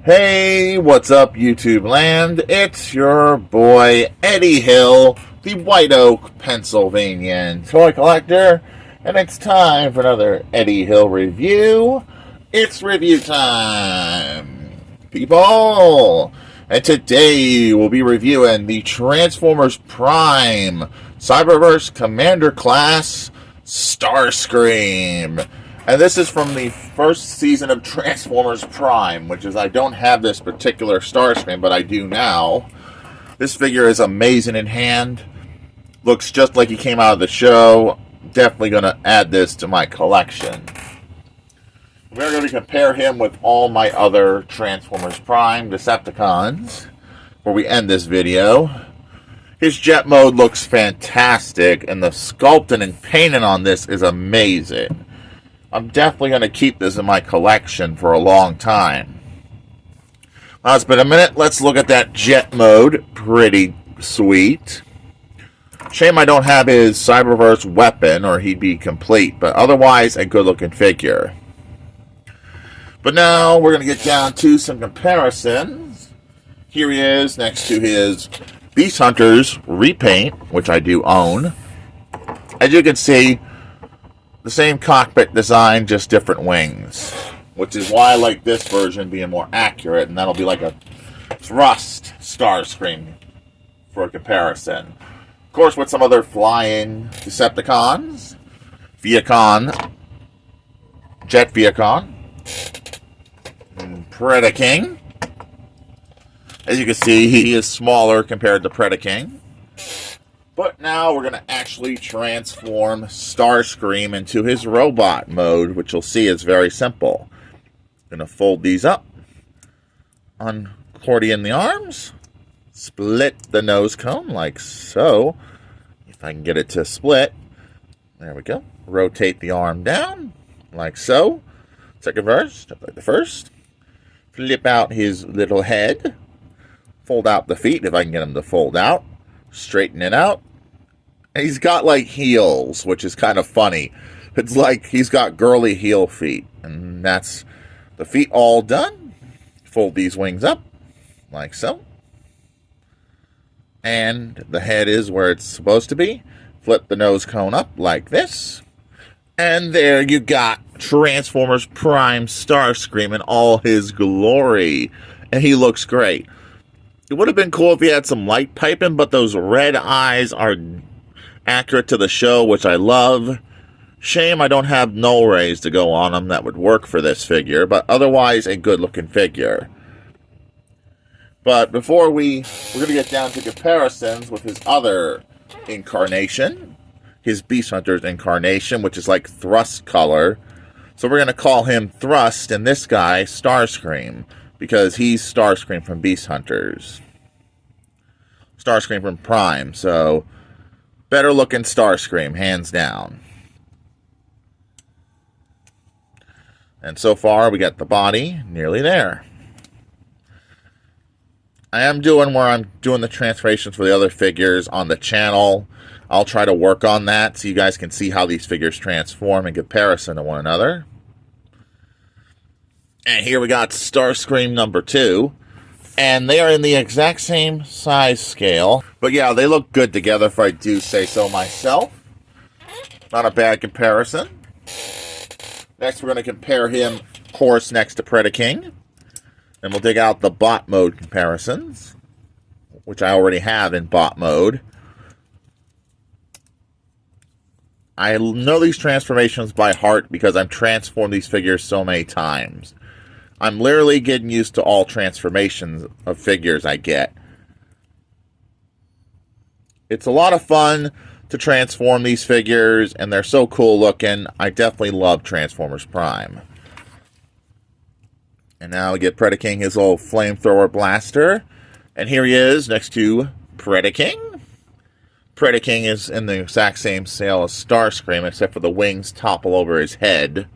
Hey, what's up, YouTube land? It's your boy, Eddie Hill, the White Oak, Pennsylvania toy collector, and it's time for another Eddie Hill review. It's review time, people! And today we'll be reviewing the Transformers Prime Cyberverse Commander Class Starscream. And this is from the first season of Transformers Prime, which is, I don't have this particular Starscream, but I do now. This figure is amazing in hand. Looks just like he came out of the show. Definitely going to add this to my collection. We're going to compare him with all my other Transformers Prime Decepticons, where we end this video. His jet mode looks fantastic, and the sculpting and painting on this is amazing. I'm definitely going to keep this in my collection for a long time. Now, it's been a minute. Let's look at that jet mode. Pretty sweet. Shame I don't have his Cyberverse weapon, or he'd be complete. But otherwise, a good-looking figure. But now, we're going to get down to some comparisons. Here he is next to his Beast Hunters repaint, which I do own. As you can see, the same cockpit design, just different wings. Which is why I like this version being more accurate, and that'll be like a thrust Starscream for a comparison. Of course, with some other flying Decepticons. Viacon. Jet Viacon. Predaking. As you can see, he is smaller compared to Predaking. But now we're going to actually transform Starscream into his robot mode, which you'll see is very simple. Going to fold these up, uncordion the arms, split the nose cone like so. If I can get it to split. There we go. Rotate the arm down like so. Second verse, just like the first. Flip out his little head. Fold out the feet if I can get him to fold out. Straighten it out. And he's got like heels, which is kind of funny. It's like he's got girly heel feet. And that's the feet all done. Fold these wings up like so. And the head is where it's supposed to be. Flip the nose cone up like this. And there you got Transformers Prime Starscream in all his glory. And he looks great. It would have been cool if he had some light piping, but those red eyes are accurate to the show, which I love. Shame I don't have null rays to go on them that would work for this figure, but otherwise a good-looking figure. But before we're going to get down to comparisons with his other incarnation, his Beast Hunters incarnation, which is like Thrust color. So we're going to call him Thrust, and this guy Starscream, because he's Starscream from Beast Hunters. Starscream from Prime, so better looking Starscream, hands down. And so far, we got the body nearly there. I am doing where I'm doing the transformations for the other figures on the channel. I'll try to work on that so you guys can see how these figures transform in comparison to one another. And here we got Starscream number 2. And they are in the exact same size scale. But yeah, they look good together if I do say so myself. Not a bad comparison. Next we're going to compare him, of course, next to Predaking. Then we'll dig out the bot mode comparisons, which I already have in bot mode. I know these transformations by heart because I've transformed these figures so many times. I'm literally getting used to all transformations of figures I get. It's a lot of fun to transform these figures, and they're so cool looking. I definitely love Transformers Prime. And now we get Predaking his little flamethrower blaster. And here he is next to Predaking. Predaking is in the exact same scale as Starscream, except for the wings topple over his head.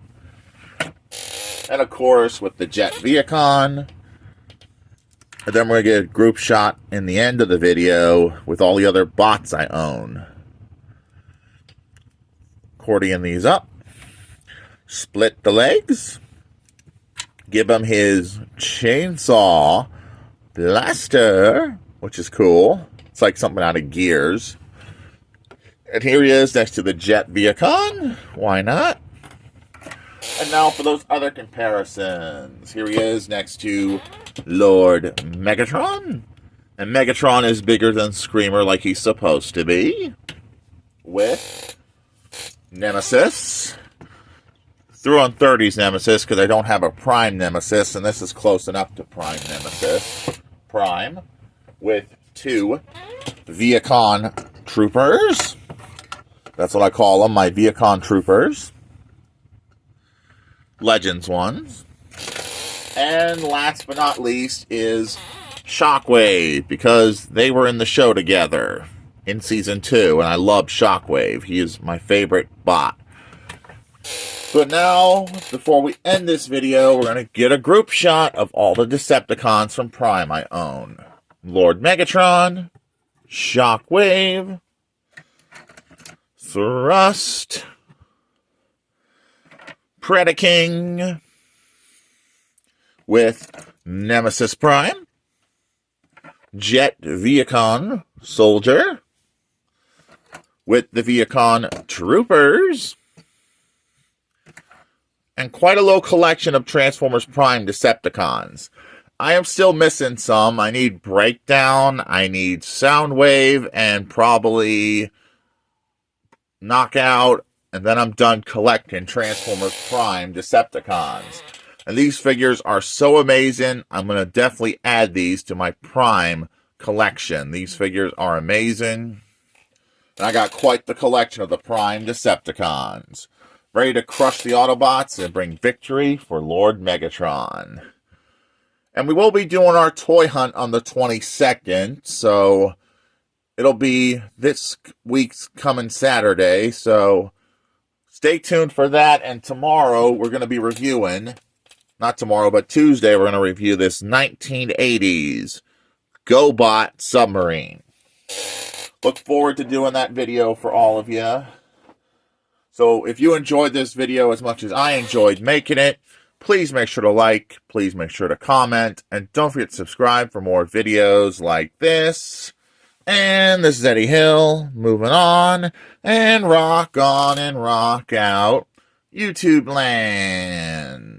And of course, with the Jet Viacon. And then we're going to get a group shot in the end of the video with all the other bots I own. Accordion these up. Split the legs. Give him his chainsaw blaster, which is cool. It's like something out of Gears. And here he is next to the Jet Viacon. Why not? And now for those other comparisons. Here he is next to Lord Megatron. And Megatron is bigger than Screamer like he's supposed to be. With Nemesis. Threw on 30's Nemesis because I don't have a Prime Nemesis. And this is close enough to Prime Nemesis. Prime. With 2 Viacon Troopers. That's what I call them, my Viacon Troopers. Legends ones. And last but not least is Shockwave, because they were in the show together in Season 2, and I love Shockwave. He is my favorite bot. But now, before we end this video, we're going to get a group shot of all the Decepticons from Prime I own. Lord Megatron, Shockwave, Thrust, Predaking, with Nemesis Prime, Jet Viacon Soldier, with the Viacon Troopers, and quite a low collection of Transformers Prime Decepticons. I am still missing some. I need Breakdown, I need Soundwave, and probably Knockout, and then I'm done collecting Transformers Prime Decepticons. And these figures are so amazing. I'm going to definitely add these to my Prime collection. These figures are amazing. And I got quite the collection of the Prime Decepticons. Ready to crush the Autobots and bring victory for Lord Megatron. And we will be doing our toy hunt on the 22nd, so it'll be this week's coming Saturday, so stay tuned for that. And tomorrow we're going to be reviewing, not tomorrow, but Tuesday, we're going to review this 1980s GoBot submarine. Look forward to doing that video for all of you. So if you enjoyed this video as much as I enjoyed making it, please make sure to like, please make sure to comment, and don't forget to subscribe for more videos like this. And this is Eddie Hill, moving on and rock out, YouTube land.